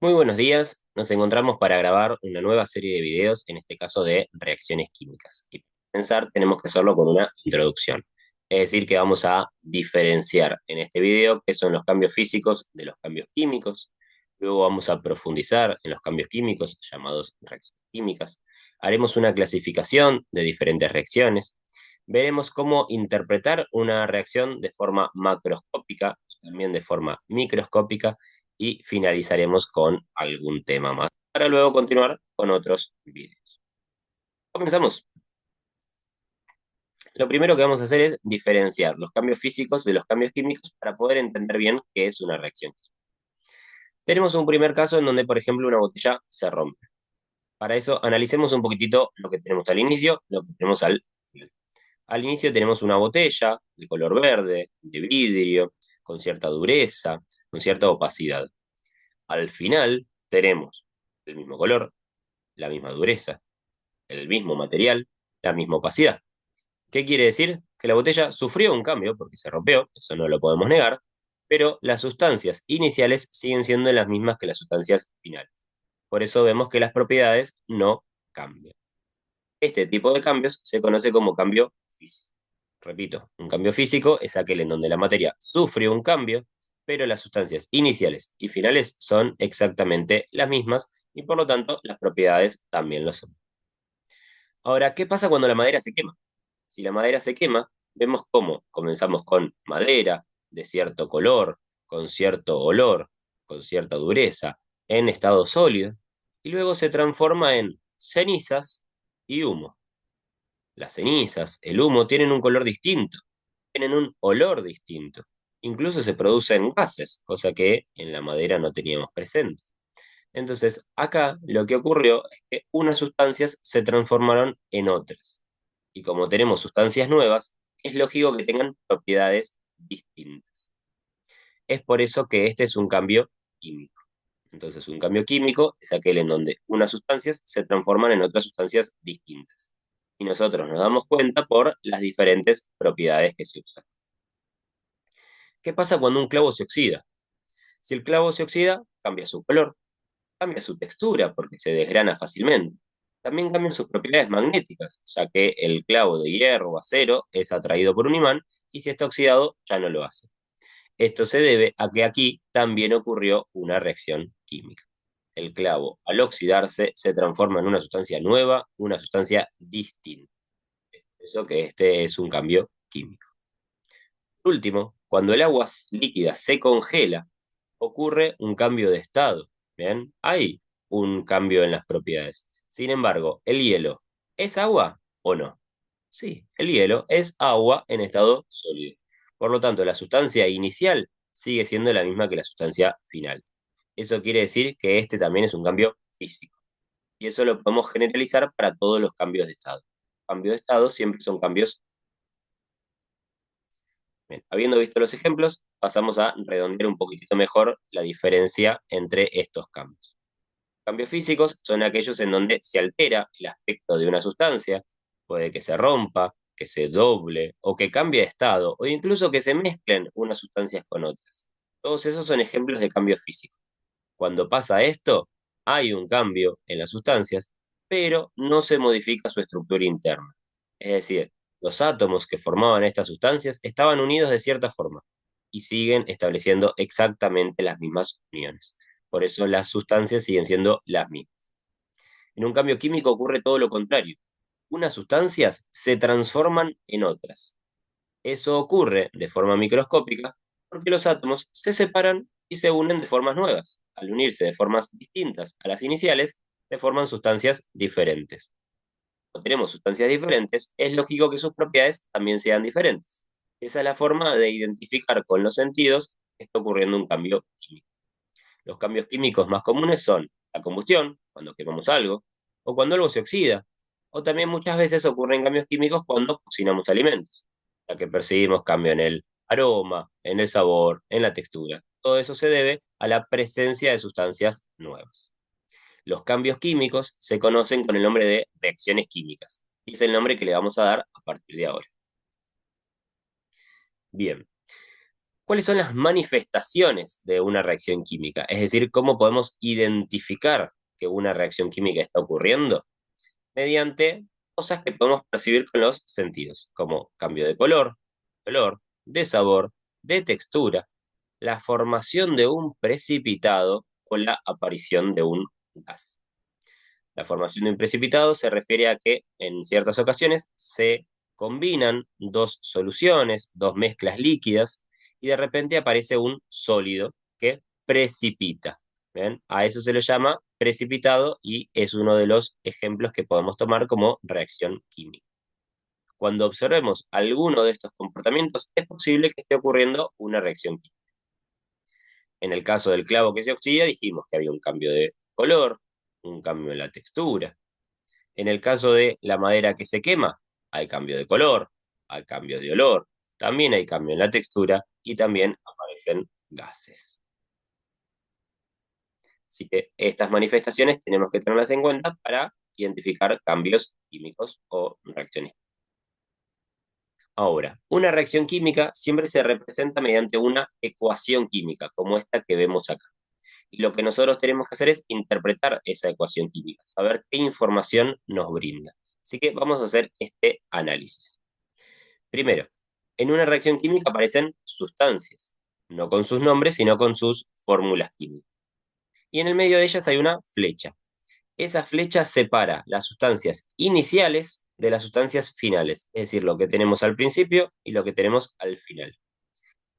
Muy buenos días, nos encontramos para grabar una nueva serie de videos, en este caso de reacciones químicas. Y para comenzar tenemos que hacerlo con una introducción. Es decir, que vamos a diferenciar en este video qué son los cambios físicos de los cambios químicos. Luego vamos a profundizar en los cambios químicos llamados reacciones químicas. Haremos una clasificación de diferentes reacciones. Veremos cómo interpretar una reacción de forma macroscópica y también de forma microscópica y finalizaremos con algún tema más, para luego continuar con otros vídeos. Comenzamos. Lo primero que vamos a hacer es diferenciar los cambios físicos de los cambios químicos para poder entender bien qué es una reacción. Tenemos un primer caso en donde, por ejemplo, una botella se rompe. Para eso, analicemos un poquitito lo que tenemos al inicio, lo que tenemos al final. Al inicio tenemos una botella de color verde, de vidrio, con cierta dureza, con cierta opacidad. Al final tenemos el mismo color, la misma dureza, el mismo material, la misma opacidad. ¿Qué quiere decir? Que la botella sufrió un cambio porque se rompió, eso no lo podemos negar, pero las sustancias iniciales siguen siendo las mismas que las sustancias finales. Por eso vemos que las propiedades no cambian. Este tipo de cambios se conoce como cambio físico. Repito, un cambio físico es aquel en donde la materia sufre un cambio, pero las sustancias iniciales y finales son exactamente las mismas y por lo tanto las propiedades también lo son. Ahora, ¿qué pasa cuando la madera se quema? Si la madera se quema, vemos cómo comenzamos con madera de cierto color, con cierto olor, con cierta dureza, en estado sólido, y luego se transforma en cenizas y humo. Las cenizas, el humo, tienen un color distinto, tienen un olor distinto. Incluso se producen gases, cosa que en la madera no teníamos presente. Entonces, acá lo que ocurrió es que unas sustancias se transformaron en otras. Y como tenemos sustancias nuevas, es lógico que tengan propiedades distintas. Es por eso que este es un cambio químico. Entonces, un cambio químico es aquel en donde unas sustancias se transforman en otras sustancias distintas. Y nosotros nos damos cuenta por las diferentes propiedades que se usan. ¿Qué pasa cuando un clavo se oxida? Si el clavo se oxida, cambia su color, cambia su textura porque se desgrana fácilmente. También cambian sus propiedades magnéticas, ya que el clavo de hierro o acero es atraído por un imán y si está oxidado ya no lo hace. Esto se debe a que aquí también ocurrió una reacción química. El clavo, al oxidarse, se transforma en una sustancia nueva, una sustancia distinta. Por eso que este es un cambio químico. Por último, cuando el agua líquida se congela, ocurre un cambio de estado. ¿Bien? Hay un cambio en las propiedades. Sin embargo, ¿el hielo es agua o no? Sí, el hielo es agua en estado sólido. Por lo tanto, la sustancia inicial sigue siendo la misma que la sustancia final. Eso quiere decir que este también es un cambio físico. Y eso lo podemos generalizar para todos los cambios de estado. Cambios de estado siempre son cambios. Bien, habiendo visto los ejemplos, pasamos a redondear un poquitito mejor la diferencia entre estos cambios. Cambios físicos son aquellos en donde se altera el aspecto de una sustancia, puede que se rompa, que se doble o que cambie de estado o incluso que se mezclen unas sustancias con otras. Todos esos son ejemplos de cambios físicos. Cuando pasa esto, hay un cambio en las sustancias, pero no se modifica su estructura interna. Es decir, los átomos que formaban estas sustancias estaban unidos de cierta forma y siguen estableciendo exactamente las mismas uniones. Por eso las sustancias siguen siendo las mismas. En un cambio químico ocurre todo lo contrario. Unas sustancias se transforman en otras. Eso ocurre de forma microscópica porque los átomos se separan y se unen de formas nuevas. Al unirse de formas distintas a las iniciales, se forman sustancias diferentes. Cuando tenemos sustancias diferentes, es lógico que sus propiedades también sean diferentes. Esa es la forma de identificar con los sentidos que está ocurriendo un cambio químico. Los cambios químicos más comunes son la combustión, cuando quemamos algo, o cuando algo se oxida, o también muchas veces ocurren cambios químicos cuando cocinamos alimentos, ya que percibimos cambio en el aroma, en el sabor, en la textura. Todo eso se debe a la presencia de sustancias nuevas. Los cambios químicos se conocen con el nombre de reacciones químicas, y es el nombre que le vamos a dar a partir de ahora. Bien, ¿Cuáles son las manifestaciones de una reacción química? Es decir, ¿cómo podemos identificar que una reacción química está ocurriendo? Mediante cosas que podemos percibir con los sentidos, como cambio de color, de olor, de sabor, de textura, la formación de un precipitado o la aparición de un gas. La formación de un precipitado se refiere a que en ciertas ocasiones se combinan dos soluciones, dos mezclas líquidas, y de repente aparece un sólido que precipita. ¿Ven? A eso se le llama precipitado y es uno de los ejemplos que podemos tomar como reacción química. Cuando observemos alguno de estos comportamientos, es posible que esté ocurriendo una reacción química. En el caso del clavo que se oxida, dijimos que había un cambio de color, un cambio en la textura. En el caso de la madera que se quema, hay cambio de color, hay cambio de olor, también hay cambio en la textura y también aparecen gases. Así que estas manifestaciones tenemos que tenerlas en cuenta para identificar cambios químicos o reacciones. Ahora, una reacción química siempre se representa mediante una ecuación química, como esta que vemos acá. Y lo que nosotros tenemos que hacer es interpretar esa ecuación química, saber qué información nos brinda. Así que vamos a hacer este análisis. Primero, en una reacción química aparecen sustancias, no con sus nombres, sino con sus fórmulas químicas. Y en el medio de ellas hay una flecha. Esa flecha separa las sustancias iniciales de las sustancias finales, es decir, lo que tenemos al principio y lo que tenemos al final.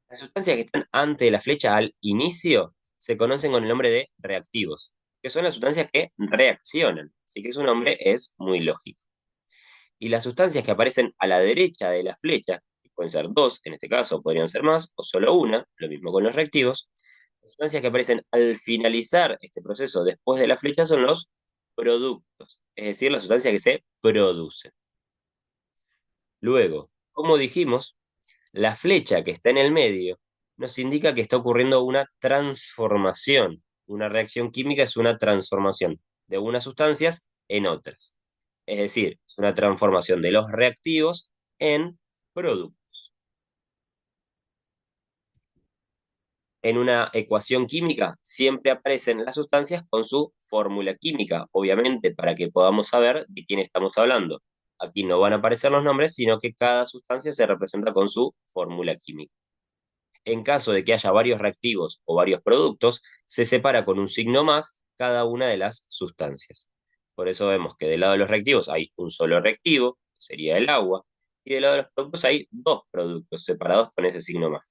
Las sustancias que están ante la flecha al inicio se conocen con el nombre de reactivos, que son las sustancias que reaccionan, así que su nombre es muy lógico. Y las sustancias que aparecen a la derecha de la flecha, que pueden ser dos, en este caso podrían ser más, o solo una, lo mismo con los reactivos, las sustancias que aparecen al finalizar este proceso después de la flecha son los productos, es decir, las sustancias que se producen. Luego, como dijimos, la flecha que está en el medio nos indica que está ocurriendo una transformación. Una reacción química es una transformación de unas sustancias en otras. Es decir, es una transformación de los reactivos en productos. En una ecuación química siempre aparecen las sustancias con su fórmula química, obviamente para que podamos saber de quién estamos hablando. Aquí no van a aparecer los nombres, sino que cada sustancia se representa con su fórmula química. En caso de que haya varios reactivos o varios productos, se separa con un signo más cada una de las sustancias. Por eso vemos que del lado de los reactivos hay un solo reactivo, que sería el agua, y del lado de los productos hay dos productos separados con ese signo más.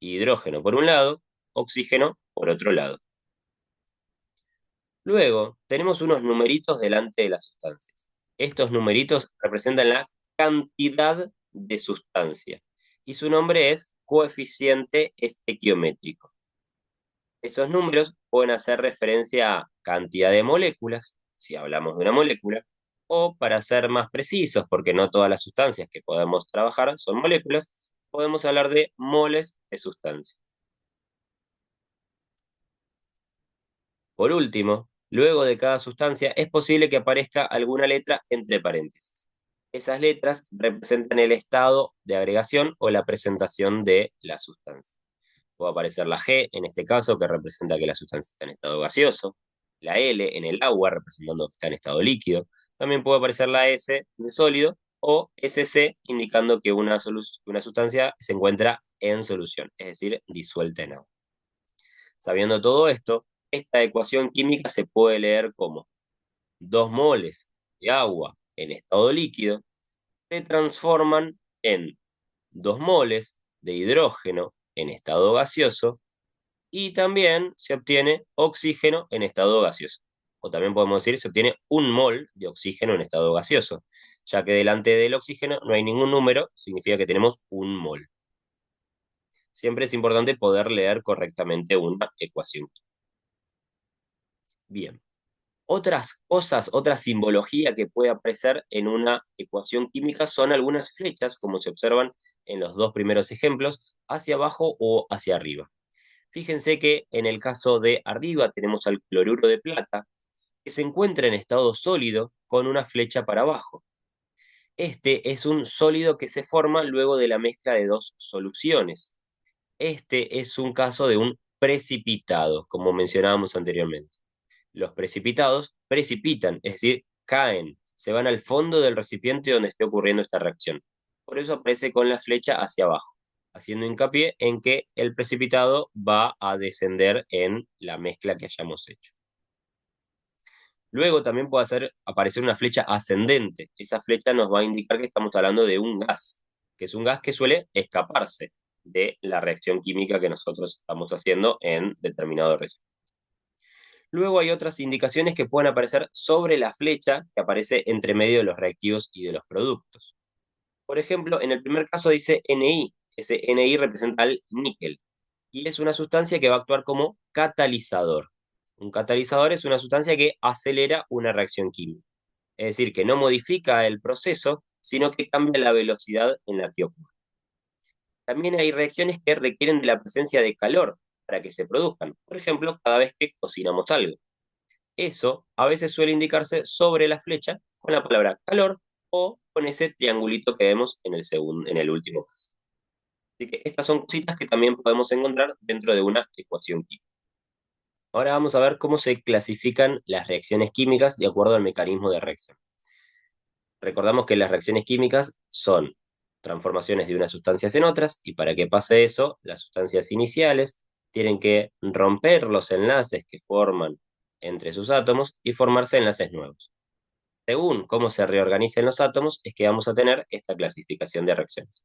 Hidrógeno por un lado, oxígeno por otro lado. Luego, tenemos unos numeritos delante de las sustancias. Estos numeritos representan la cantidad de sustancia y su nombre es coeficiente estequiométrico. Esos números pueden hacer referencia a cantidad de moléculas, si hablamos de una molécula, o para ser más precisos, porque no todas las sustancias que podemos trabajar son moléculas, podemos hablar de moles de sustancia. Por último, luego de cada sustancia es posible que aparezca alguna letra entre paréntesis. Esas letras representan el estado de agregación o la presentación de la sustancia. Puede aparecer la G, en este caso, que representa que la sustancia está en estado gaseoso, la L en el agua, representando que está en estado líquido. También puede aparecer la S de sólido o SC, indicando que una sustancia se encuentra en solución, es decir, disuelta en agua. Sabiendo todo esto, esta ecuación química se puede leer como 2 moles de agua en estado líquido se transforman en 2 moles de hidrógeno en estado gaseoso y también se obtiene oxígeno en estado gaseoso. O también podemos decir se obtiene 1 mol de oxígeno en estado gaseoso, ya que delante del oxígeno no hay ningún número, significa que tenemos 1 mol. Siempre es importante poder leer correctamente una ecuación. Bien. Otras cosas, otra simbología que puede aparecer en una ecuación química son algunas flechas, como se observan en los dos primeros ejemplos, hacia abajo o hacia arriba. Fíjense que en el caso de arriba tenemos al cloruro de plata, que se encuentra en estado sólido con una flecha para abajo. Este es un sólido que se forma luego de la mezcla de dos soluciones. Este es un caso de un precipitado, como mencionábamos anteriormente. Los precipitados precipitan, es decir, caen, se van al fondo del recipiente donde esté ocurriendo esta reacción. Por eso aparece con la flecha hacia abajo, haciendo hincapié en que el precipitado va a descender en la mezcla que hayamos hecho. Luego también puede aparecer una flecha ascendente. Esa flecha nos va a indicar que estamos hablando de un gas, que es un gas que suele escaparse de la reacción química que nosotros estamos haciendo en determinado recipiente. Luego hay otras indicaciones que pueden aparecer sobre la flecha que aparece entre medio de los reactivos y de los productos. Por ejemplo, en el primer caso dice Ni. Ese Ni representa el níquel y es una sustancia que va a actuar como catalizador. Un catalizador es una sustancia que acelera una reacción química. Es decir, que no modifica el proceso, sino que cambia la velocidad en la que ocurre. También hay reacciones que requieren de la presencia de calor para que se produzcan. Por ejemplo, cada vez que cocinamos algo. Eso a veces suele indicarse sobre la flecha con la palabra calor o con ese triangulito que vemos en el último caso. Así que estas son cositas que también podemos encontrar dentro de una ecuación química. Ahora vamos a ver cómo se clasifican las reacciones químicas de acuerdo al mecanismo de reacción. Recordamos que las reacciones químicas son transformaciones de unas sustancias en otras y para que pase eso, las sustancias iniciales tienen que romper los enlaces que forman entre sus átomos y formarse enlaces nuevos. Según cómo se reorganicen los átomos, es que vamos a tener esta clasificación de reacciones.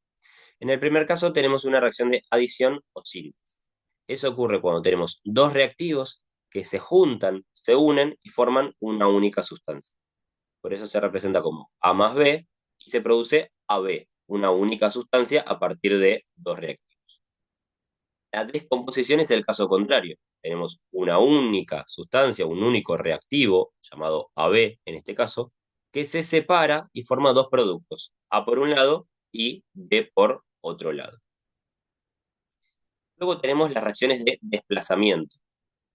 En el primer caso tenemos una reacción de adición o síntesis. Eso ocurre cuando tenemos dos reactivos que se juntan, se unen y forman una única sustancia. Por eso se representa como A más B y se produce AB, una única sustancia a partir de dos reactivos. La descomposición es el caso contrario. Tenemos una única sustancia, un único reactivo, llamado AB en este caso, que se separa y forma dos productos, A por un lado y B por otro lado. Luego tenemos las reacciones de desplazamiento,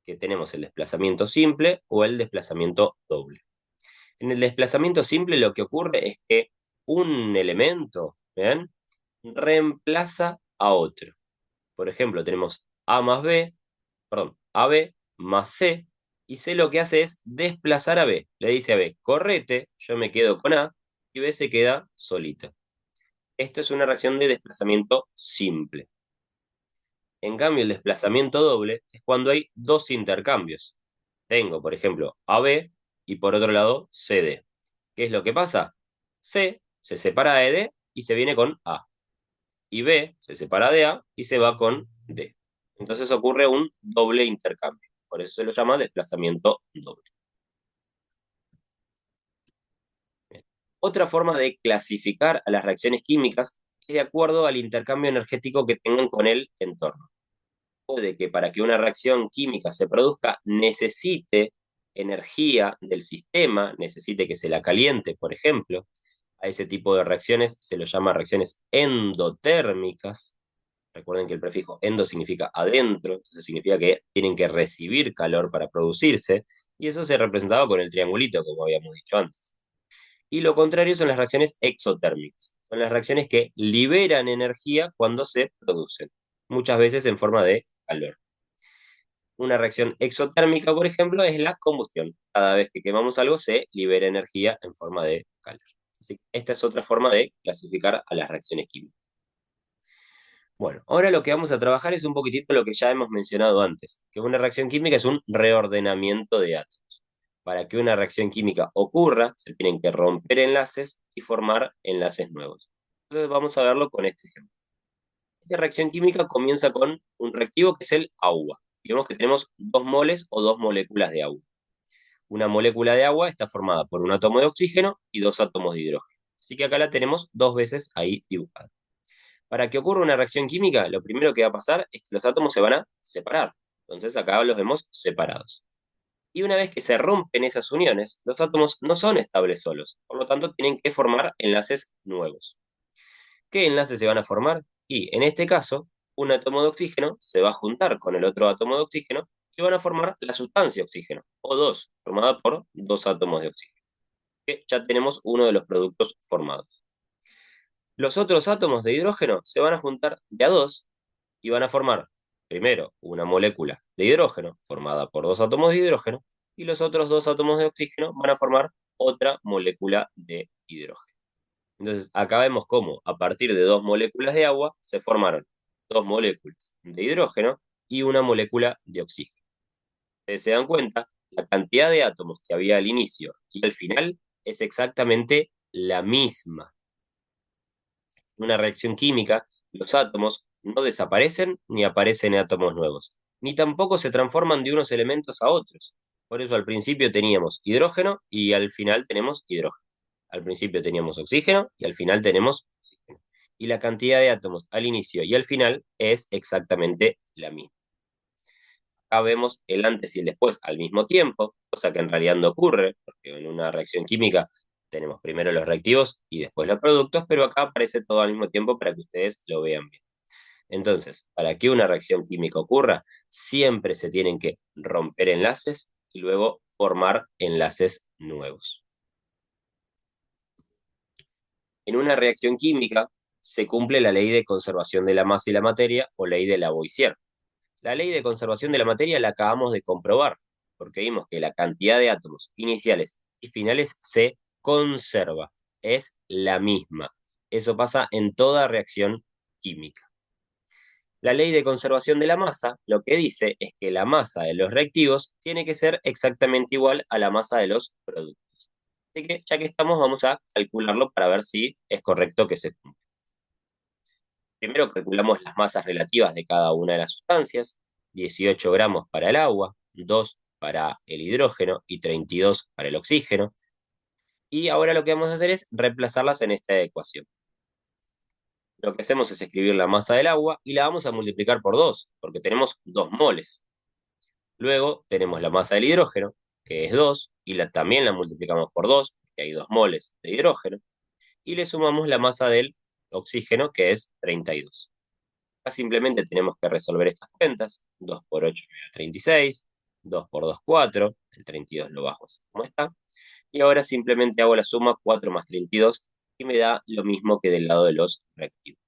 que tenemos el desplazamiento simple o el desplazamiento doble. En el desplazamiento simple lo que ocurre es que un elemento, ¿ven?, reemplaza a otro. Por ejemplo, tenemos A más B, perdón, AB más C, y C lo que hace es desplazar a B. Le dice a B, correte, yo me quedo con A, y B se queda solita. Esto es una reacción de desplazamiento simple. En cambio, el desplazamiento doble es cuando hay dos intercambios. Tengo, por ejemplo, AB y por otro lado CD. ¿Qué es lo que pasa? C se separa de D y se viene con A. Y B se separa de A y se va con D. Entonces ocurre un doble intercambio. Por eso se lo llama desplazamiento doble. Otra forma de clasificar a las reacciones químicas es de acuerdo al intercambio energético que tengan con el entorno. Puede que para que una reacción química se produzca necesite energía del sistema, necesite que se la caliente, por ejemplo. A ese tipo de reacciones se lo llama reacciones endotérmicas. Recuerden que el prefijo endo significa adentro, entonces significa que tienen que recibir calor para producirse, y eso se representaba con el triangulito, como habíamos dicho antes. Y lo contrario son las reacciones exotérmicas. Son las reacciones que liberan energía cuando se producen, muchas veces en forma de calor. Una reacción exotérmica, por ejemplo, es la combustión. Cada vez que quemamos algo se libera energía en forma de calor. Así que esta es otra forma de clasificar a las reacciones químicas. Bueno, ahora lo que vamos a trabajar es un poquitito lo que ya hemos mencionado antes, que una reacción química es un reordenamiento de átomos. Para que una reacción química ocurra, se tienen que romper enlaces y formar enlaces nuevos. Entonces vamos a verlo con este ejemplo. Esta reacción química comienza con un reactivo que es el agua. Digamos que tenemos 2 moles o 2 moléculas de agua. Una molécula de agua está formada por un átomo de oxígeno y 2 átomos de hidrógeno. Así que acá la tenemos 2 veces ahí dibujada. Para que ocurra una reacción química, lo primero que va a pasar es que los átomos se van a separar. Entonces acá los vemos separados. Y una vez que se rompen esas uniones, los átomos no son estables solos. Por lo tanto, tienen que formar enlaces nuevos. ¿Qué enlaces se van a formar? Y en este caso, un átomo de oxígeno se va a juntar con el otro átomo de oxígeno y van a formar la sustancia oxígeno, O2, formada por 2 átomos de oxígeno. Que ya tenemos uno de los productos formados. Los otros átomos de hidrógeno se van a juntar de a dos y van a formar primero una molécula de hidrógeno formada por dos átomos de hidrógeno y los otros dos átomos de oxígeno van a formar otra molécula de hidrógeno. Entonces, acá vemos cómo a partir de dos moléculas de agua se formaron dos moléculas de hidrógeno y una molécula de oxígeno. Ustedes se dan cuenta, la cantidad de átomos que había al inicio y al final es exactamente la misma. En una reacción química, los átomos no desaparecen ni aparecen átomos nuevos, ni tampoco se transforman de unos elementos a otros. Por eso al principio teníamos hidrógeno y al final tenemos hidrógeno. Al principio teníamos oxígeno y al final tenemos oxígeno. Y la cantidad de átomos al inicio y al final es exactamente la misma. Acá vemos el antes y el después al mismo tiempo, cosa que en realidad no ocurre, porque en una reacción química tenemos primero los reactivos y después los productos, pero acá aparece todo al mismo tiempo para que ustedes lo vean bien. Entonces, para que una reacción química ocurra, siempre se tienen que romper enlaces y luego formar enlaces nuevos. En una reacción química se cumple la ley de conservación de la masa y la materia o ley de Lavoisier. La ley de conservación de la materia la acabamos de comprobar, porque vimos que la cantidad de átomos iniciales y finales se conserva, es la misma. Eso pasa en toda reacción química. La ley de conservación de la masa lo que dice es que la masa de los reactivos tiene que ser exactamente igual a la masa de los productos. Así que ya que estamos, vamos a calcularlo para ver si es correcto que se cumpla. Primero calculamos las masas relativas de cada una de las sustancias: 18 gramos para el agua, 2 para el hidrógeno y 32 para el oxígeno. Y ahora lo que vamos a hacer es reemplazarlas en esta ecuación. Lo que hacemos es escribir la masa del agua y la vamos a multiplicar por 2, porque tenemos 2 moles. Luego tenemos la masa del hidrógeno, que es 2, y también la multiplicamos por 2, porque hay 2 moles de hidrógeno, y le sumamos la masa del oxígeno, que es 32. Acá simplemente tenemos que resolver estas cuentas. 2 por 8 me da 36, 2 por 2, 4, el 32 lo bajo así como está. Y ahora simplemente hago la suma 4 más 32 y me da lo mismo que del lado de los reactivos.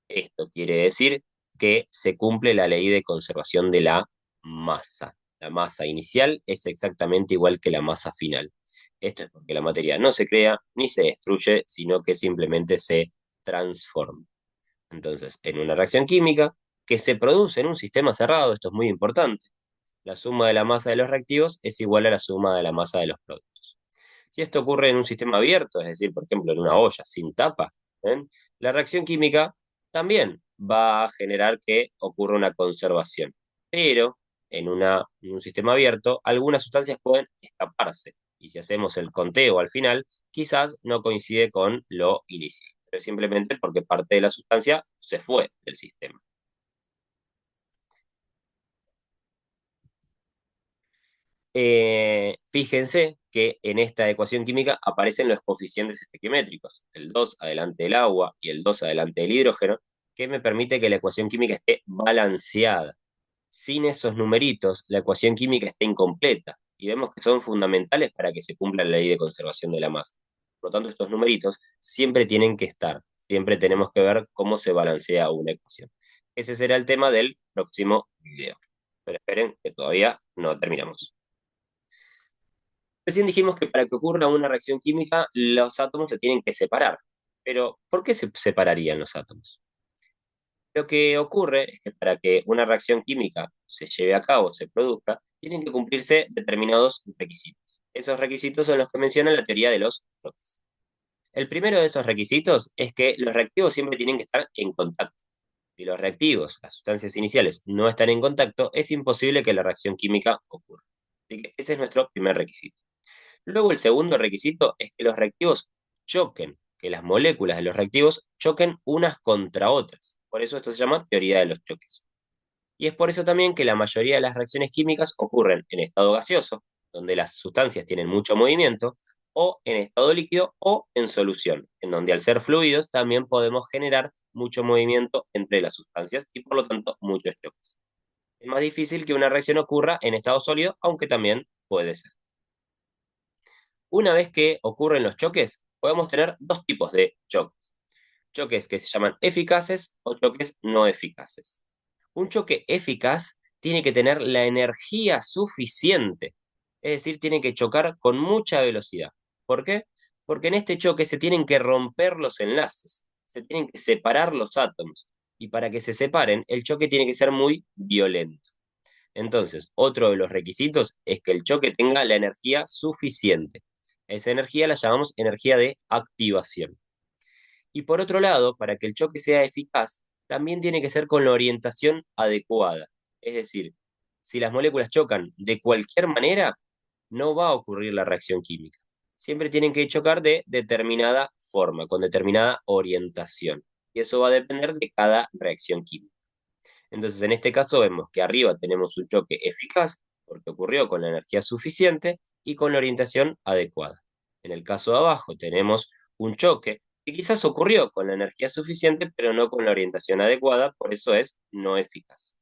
Esto quiere decir que se cumple la ley de conservación de la masa. La masa inicial es exactamente igual que la masa final. Esto es porque la materia no se crea ni se destruye, sino que simplemente se transforma. Entonces, en una reacción química que se produce en un sistema cerrado, esto es muy importante, la suma de la masa de los reactivos es igual a la suma de la masa de los productos. Si esto ocurre en un sistema abierto, es decir, por ejemplo, en una olla sin tapa, ¿ven? La reacción química también va a generar que ocurra una conservación. Pero en un sistema abierto, algunas sustancias pueden escaparse. Y si hacemos el conteo al final, quizás no coincide con lo inicial, pero simplemente porque parte de la sustancia se fue del sistema. Fíjense que en esta ecuación química aparecen los coeficientes estequiométricos, el 2 adelante del agua y el 2 adelante del hidrógeno, que me permite que la ecuación química esté balanceada. Sin esos numeritos, la ecuación química está incompleta y vemos que son fundamentales para que se cumpla la ley de conservación de la masa. Por lo tanto, estos numeritos siempre tienen que estar, siempre tenemos que ver cómo se balancea una ecuación. Ese será el tema del próximo video. Pero esperen que todavía no terminamos. Recién dijimos que para que ocurra una reacción química, los átomos se tienen que separar. Pero, ¿por qué se separarían los átomos? Lo que ocurre es que para que una reacción química se lleve a cabo, se produzca, tienen que cumplirse determinados requisitos. Esos requisitos son los que menciona la teoría de los choques. El primero de esos requisitos es que los reactivos siempre tienen que estar en contacto. Si los reactivos, las sustancias iniciales, no están en contacto, es imposible que la reacción química ocurra. Así que ese es nuestro primer requisito. Luego el segundo requisito es que los reactivos choquen, que las moléculas de los reactivos choquen unas contra otras. Por eso esto se llama teoría de los choques. Y es por eso también que la mayoría de las reacciones químicas ocurren en estado gaseoso, donde las sustancias tienen mucho movimiento, o en estado líquido o en solución, en donde al ser fluidos también podemos generar mucho movimiento entre las sustancias y por lo tanto muchos choques. Es más difícil que una reacción ocurra en estado sólido, aunque también puede ser. Una vez que ocurren los choques, podemos tener dos tipos de choques. Choques que se llaman eficaces o choques no eficaces. Un choque eficaz tiene que tener la energía suficiente, es decir, tiene que chocar con mucha velocidad. ¿Por qué? Porque en este choque se tienen que romper los enlaces, se tienen que separar los átomos, y para que se separen, el choque tiene que ser muy violento. Entonces, otro de los requisitos es que el choque tenga la energía suficiente. Esa energía la llamamos energía de activación. Y por otro lado, para que el choque sea eficaz, también tiene que ser con la orientación adecuada. Es decir, si las moléculas chocan de cualquier manera, no va a ocurrir la reacción química. Siempre tienen que chocar de determinada forma, con determinada orientación. Y eso va a depender de cada reacción química. Entonces, en este caso vemos que arriba tenemos un choque eficaz porque ocurrió con la energía suficiente y con la orientación adecuada. En el caso de abajo tenemos un choque que quizás ocurrió con la energía suficiente, pero no con la orientación adecuada, por eso es no eficaz.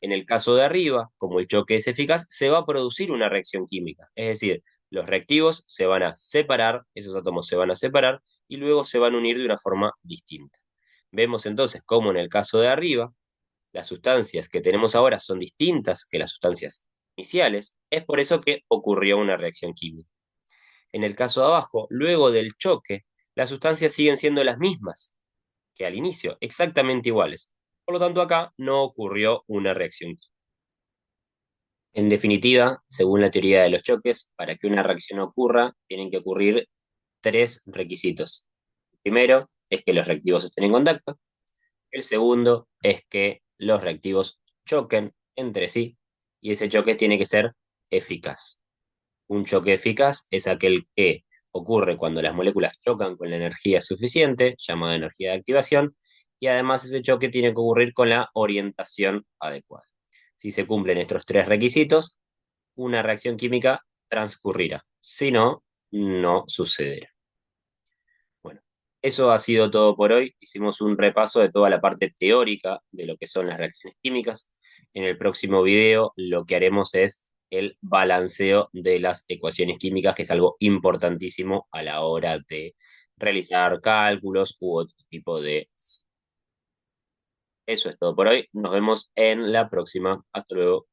En el caso de arriba, como el choque es eficaz, se va a producir una reacción química, es decir, los reactivos se van a separar, esos átomos se van a separar y luego se van a unir de una forma distinta. Vemos entonces cómo en el caso de arriba, las sustancias que tenemos ahora son distintas que las sustancias iniciales, es por eso que ocurrió una reacción química. En el caso de abajo, luego del choque, las sustancias siguen siendo las mismas que al inicio, exactamente iguales. Por lo tanto, acá no ocurrió una reacción química. En definitiva, según la teoría de los choques, para que una reacción ocurra, tienen que ocurrir tres requisitos. El primero es que los reactivos estén en contacto. El segundo es que los reactivos choquen entre sí y ese choque tiene que ser eficaz. Un choque eficaz es aquel que ocurre cuando las moléculas chocan con la energía suficiente, llamada energía de activación, y además ese choque tiene que ocurrir con la orientación adecuada. Si se cumplen estos tres requisitos, una reacción química transcurrirá. Si no, no sucederá. Bueno, eso ha sido todo por hoy. Hicimos un repaso de toda la parte teórica de lo que son las reacciones químicas. En el próximo video lo que haremos es el balanceo de las ecuaciones químicas, que es algo importantísimo a la hora de realizar cálculos u otro tipo de... Eso es todo por hoy. Nos vemos en la próxima. Hasta luego.